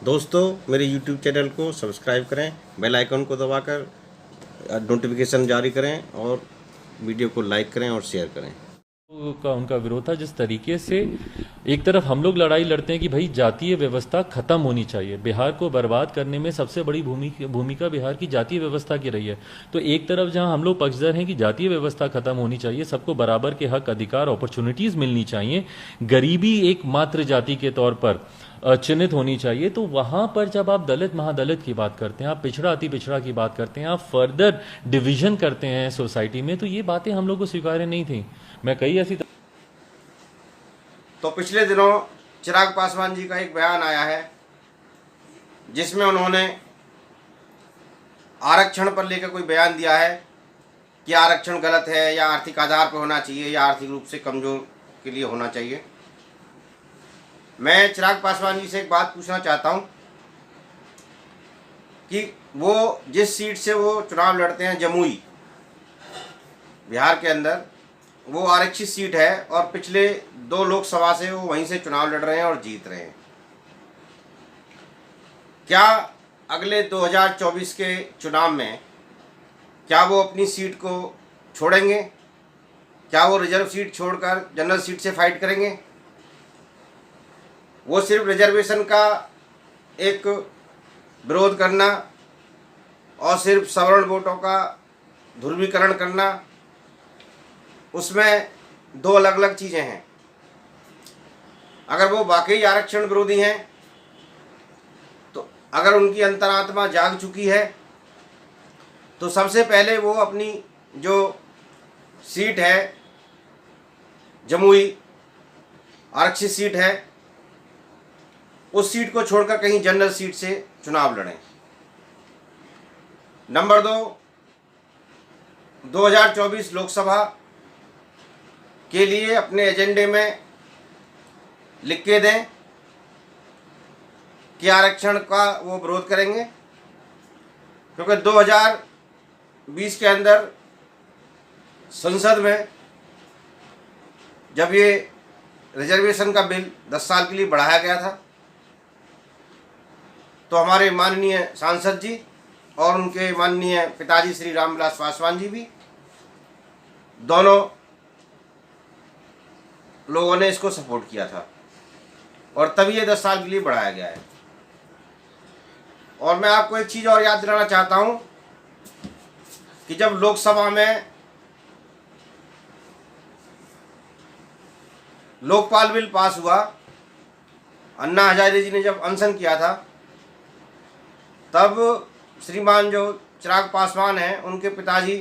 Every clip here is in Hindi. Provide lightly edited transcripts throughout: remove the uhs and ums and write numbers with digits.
दोस्तों मेरे YouTube चैनल को सब्सक्राइब करें, बेल आइकन को दबाकर नोटिफिकेशन जारी करें और वीडियो को लाइक करें और शेयर करें। का उनका विरोध था। जिस तरीके से एक तरफ हम लोग लड़ाई लड़ते हैं कि भाई जातीय व्यवस्था खत्म होनी चाहिए, बिहार को बर्बाद करने में सबसे बड़ी भूमिका बिहार की जातीय व्यवस्था की रही है। तो एक तरफ जहां हम लोग पक्षधर हैं कि जातीय व्यवस्था खत्म होनी चाहिए, सबको बराबर के हक, अधिकार, अपॉर्चुनिटीज मिलनी चाहिए, गरीबी एक मात्र जाति के तौर पर चिन्हित होनी चाहिए, तो वहां पर जब आप दलित महादलित की बात करते हैं, आप पिछड़ा अति पिछड़ा की बात करते हैं, आप फर्दर डिवीजन करते हैं सोसाइटी में, तो ये बातें हम लोग को स्वीकार्य नहीं थी। मैं कई ऐसी तो पिछले दिनों चिराग पासवान जी का एक बयान आया है जिसमें उन्होंने आरक्षण पर लेकर कोई बयान दिया है कि आरक्षण गलत है या आर्थिक आधार पर होना चाहिए या आर्थिक रूप से कमजोर के लिए होना चाहिए। मैं चिराग पासवान जी से एक बात पूछना चाहता हूं कि वो जिस सीट से वो चुनाव लड़ते हैं, जमुई बिहार के अंदर, वो आरक्षित सीट है और पिछले 2 लोकसभा से वो वहीं से चुनाव लड़ रहे हैं और जीत रहे हैं। क्या अगले 2024 के चुनाव में क्या वो अपनी सीट को छोड़ेंगे? क्या वो रिजर्व सीट छोड़कर जनरल सीट से फाइट करेंगे? वो सिर्फ रिजर्वेशन का एक विरोध करना और सिर्फ सवर्ण वोटों का ध्रुवीकरण करना, उसमें 2 अलग अलग चीज़ें हैं। अगर वो वाकई आरक्षण विरोधी हैं, तो अगर उनकी अंतरात्मा जाग चुकी है, तो सबसे पहले वो अपनी जो सीट है, जमुई आरक्षित सीट है, उस सीट को छोड़कर कहीं जनरल सीट से चुनाव लड़ें। नंबर 2, 2024 लोकसभा के लिए अपने एजेंडे में लिख के दें कि आरक्षण का वो विरोध करेंगे, क्योंकि 2020 के अंदर संसद में जब ये रिजर्वेशन का बिल 10 साल के लिए बढ़ाया गया था, तो हमारे माननीय सांसद जी और उनके माननीय पिताजी श्री रामविलास पासवान जी भी, दोनों लोगों ने इसको सपोर्ट किया था और तभी ये 10 साल के लिए बढ़ाया गया है। और मैं आपको एक चीज़ और याद दिलाना चाहता हूं कि जब लोकसभा में लोकपाल बिल पास हुआ, अन्ना हजारे जी ने जब अनशन किया था, तब श्रीमान जो चिराग पासवान हैं, उनके पिताजी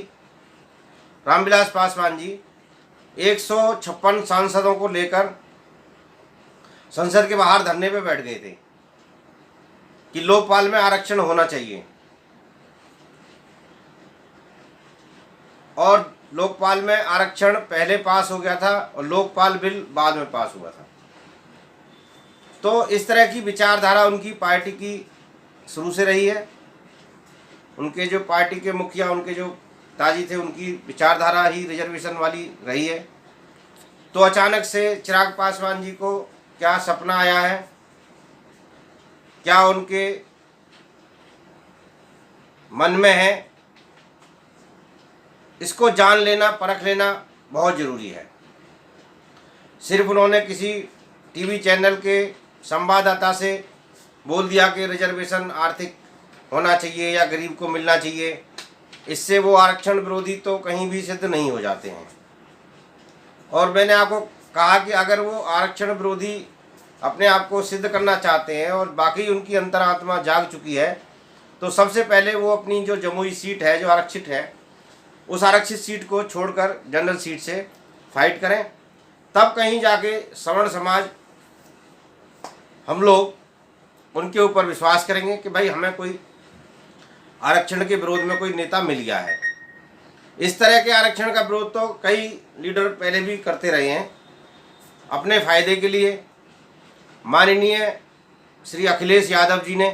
रामविलास पासवान जी 156 सांसदों को लेकर संसद के बाहर धरने पे बैठ गए थे कि लोकपाल में आरक्षण होना चाहिए। और लोकपाल में आरक्षण पहले पास हो गया था और लोकपाल बिल बाद में पास हुआ था। तो इस तरह की विचारधारा उनकी पार्टी की शुरू से रही है। उनके जो पार्टी के मुखिया, उनके जो पिताजी थे, उनकी विचारधारा ही रिजर्वेशन वाली रही है। तो अचानक से चिराग पासवान जी को क्या सपना आया है, क्या उनके मन में है, इसको जान लेना, परख लेना बहुत ज़रूरी है। सिर्फ उन्होंने किसी टीवी चैनल के संवाददाता से बोल दिया कि रिजर्वेशन आर्थिक होना चाहिए या गरीब को मिलना चाहिए, इससे वो आरक्षण विरोधी तो कहीं भी सिद्ध नहीं हो जाते हैं। और मैंने आपको कहा कि अगर वो आरक्षण विरोधी अपने आप को सिद्ध करना चाहते हैं और बाकी उनकी अंतरात्मा जाग चुकी है, तो सबसे पहले वो अपनी जो जमुई सीट है, जो आरक्षित है, उस आरक्षित सीट को छोड़कर जनरल सीट से फाइट करें। तब कहीं जाके सवर्ण समाज, हम लोग उनके ऊपर विश्वास करेंगे कि भाई हमें कोई आरक्षण के विरोध में कोई नेता मिल गया है। इस तरह के आरक्षण का विरोध तो कई लीडर पहले भी करते रहे हैं अपने फायदे के लिए। माननीय श्री अखिलेश यादव जी ने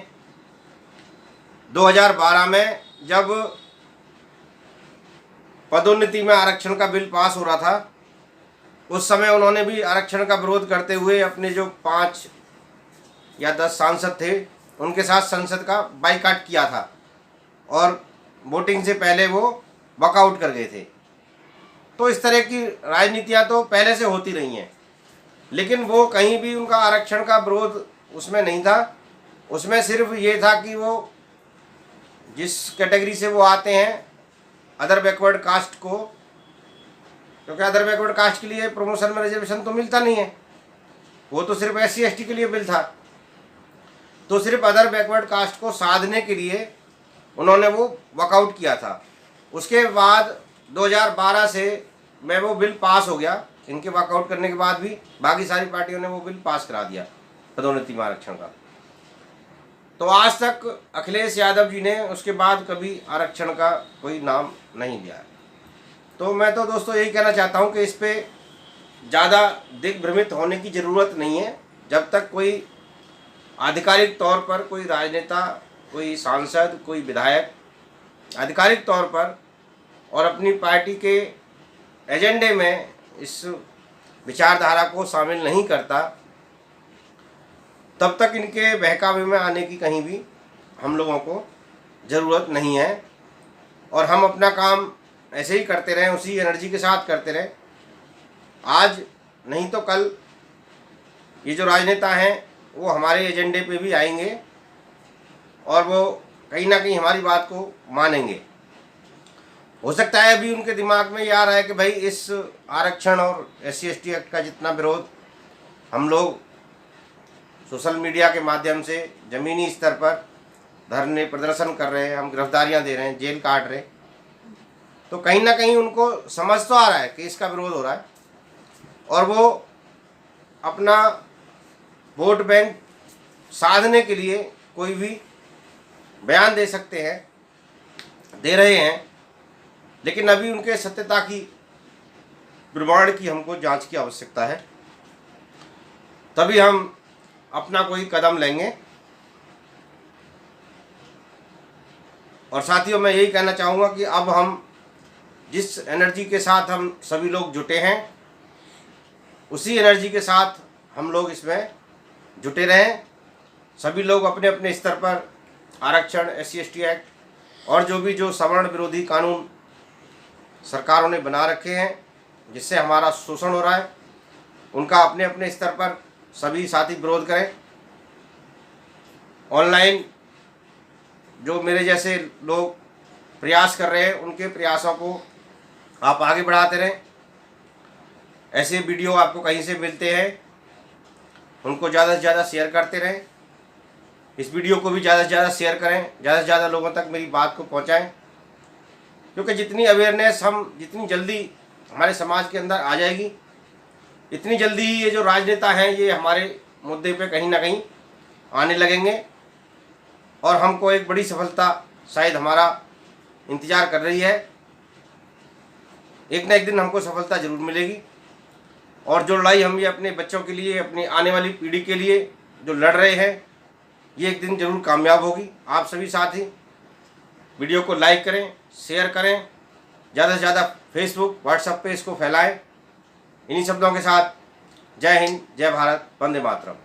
2012 में जब पदोन्नति में आरक्षण का बिल पास हो रहा था, उस समय उन्होंने भी आरक्षण का विरोध करते हुए अपने जो 5 या 10 सांसद थे उनके साथ संसद का बाइकाट किया था और वोटिंग से पहले वो वॉकआउट कर गए थे। तो इस तरह की राजनीतियाँ तो पहले से होती रही हैं, लेकिन वो कहीं भी उनका आरक्षण का विरोध उसमें नहीं था। उसमें सिर्फ ये था कि वो जिस कैटेगरी से वो आते हैं, अदर बैकवर्ड कास्ट को, क्योंकि अदर बैकवर्ड कास्ट के लिए प्रमोशन में रिजर्वेशन तो मिलता नहीं है, वो तो सिर्फ SC ST के लिए बिल था। तो सिर्फ अदर बैकवर्ड कास्ट को साधने के लिए उन्होंने वो वॉकआउट किया था। उसके बाद 2012 से में वो बिल पास हो गया। इनके वॉकआउट करने के बाद भी बाकी सारी पार्टियों ने वो बिल पास करा दिया पदोन्नति में आरक्षण का। तो आज तक अखिलेश यादव जी ने उसके बाद कभी आरक्षण का कोई नाम नहीं लिया। तो मैं तो दोस्तों यही कहना चाहता हूँ कि इस पर ज़्यादा दिग्भ्रमित होने की ज़रूरत नहीं है। जब तक कोई आधिकारिक तौर पर कोई राजनेता, कोई सांसद, कोई विधायक आधिकारिक तौर पर और अपनी पार्टी के एजेंडे में इस विचारधारा को शामिल नहीं करता, तब तक इनके बहकावे में आने की कहीं भी हम लोगों को ज़रूरत नहीं है। और हम अपना काम ऐसे ही करते रहें, उसी एनर्जी के साथ करते रहें। आज नहीं तो कल ये जो राजनेता हैं वो हमारे एजेंडे पे भी आएंगे और वो कहीं ना कहीं हमारी बात को मानेंगे। हो सकता है अभी उनके दिमाग में ये आ रहा है कि भाई इस आरक्षण और SC ST एक्ट का जितना विरोध हम लोग सोशल मीडिया के माध्यम से ज़मीनी स्तर पर धरने प्रदर्शन कर रहे हैं, हम गिरफ्तारियां दे रहे हैं, जेल काट रहे हैं, तो कहीं ना कहीं उनको समझ तो आ रहा है कि इसका विरोध हो रहा है और वो अपना वोट बैंक साधने के लिए कोई भी बयान दे सकते हैं, दे रहे हैं। लेकिन अभी उनके सत्यता की, प्रमाण की हमको जांच की आवश्यकता है, तभी हम अपना कोई कदम लेंगे। और साथियों, मैं यही कहना चाहूँगा कि अब हम जिस एनर्जी के साथ हम सभी लोग जुटे हैं, उसी एनर्जी के साथ हम लोग इसमें जुटे रहें। सभी लोग अपने अपने स्तर पर आरक्षण, SC ST एक्ट और जो सवर्ण विरोधी कानून सरकारों ने बना रखे हैं जिससे हमारा शोषण हो रहा है, उनका अपने अपने स्तर पर सभी साथी विरोध करें। ऑनलाइन जो मेरे जैसे लोग प्रयास कर रहे हैं, उनके प्रयासों को आप आगे बढ़ाते रहें। ऐसे वीडियो आपको कहीं से मिलते हैं, उनको ज़्यादा से ज़्यादा शेयर करते रहें। इस वीडियो को भी ज़्यादा से ज़्यादा शेयर करें, ज़्यादा से ज़्यादा लोगों तक मेरी बात को पहुंचाएं, क्योंकि जितनी अवेयरनेस जितनी जल्दी हमारे समाज के अंदर आ जाएगी, इतनी जल्दी ही ये जो राजनेता हैं ये हमारे मुद्दे पे कहीं ना कहीं आने लगेंगे और हमको एक बड़ी सफलता शायद हमारा इंतज़ार कर रही है। एक ना एक दिन हमको सफलता ज़रूर मिलेगी और जो लड़ाई हम ये अपने बच्चों के लिए, अपनी आने वाली पीढ़ी के लिए जो लड़ रहे हैं, ये एक दिन ज़रूर कामयाब होगी। आप सभी साथी वीडियो को लाइक करें, शेयर करें, ज़्यादा से ज़्यादा फेसबुक, व्हाट्सएप पे इसको फैलाएं। इन्हीं शब्दों के साथ जय हिंद, जय भारत, वंदे मातरम।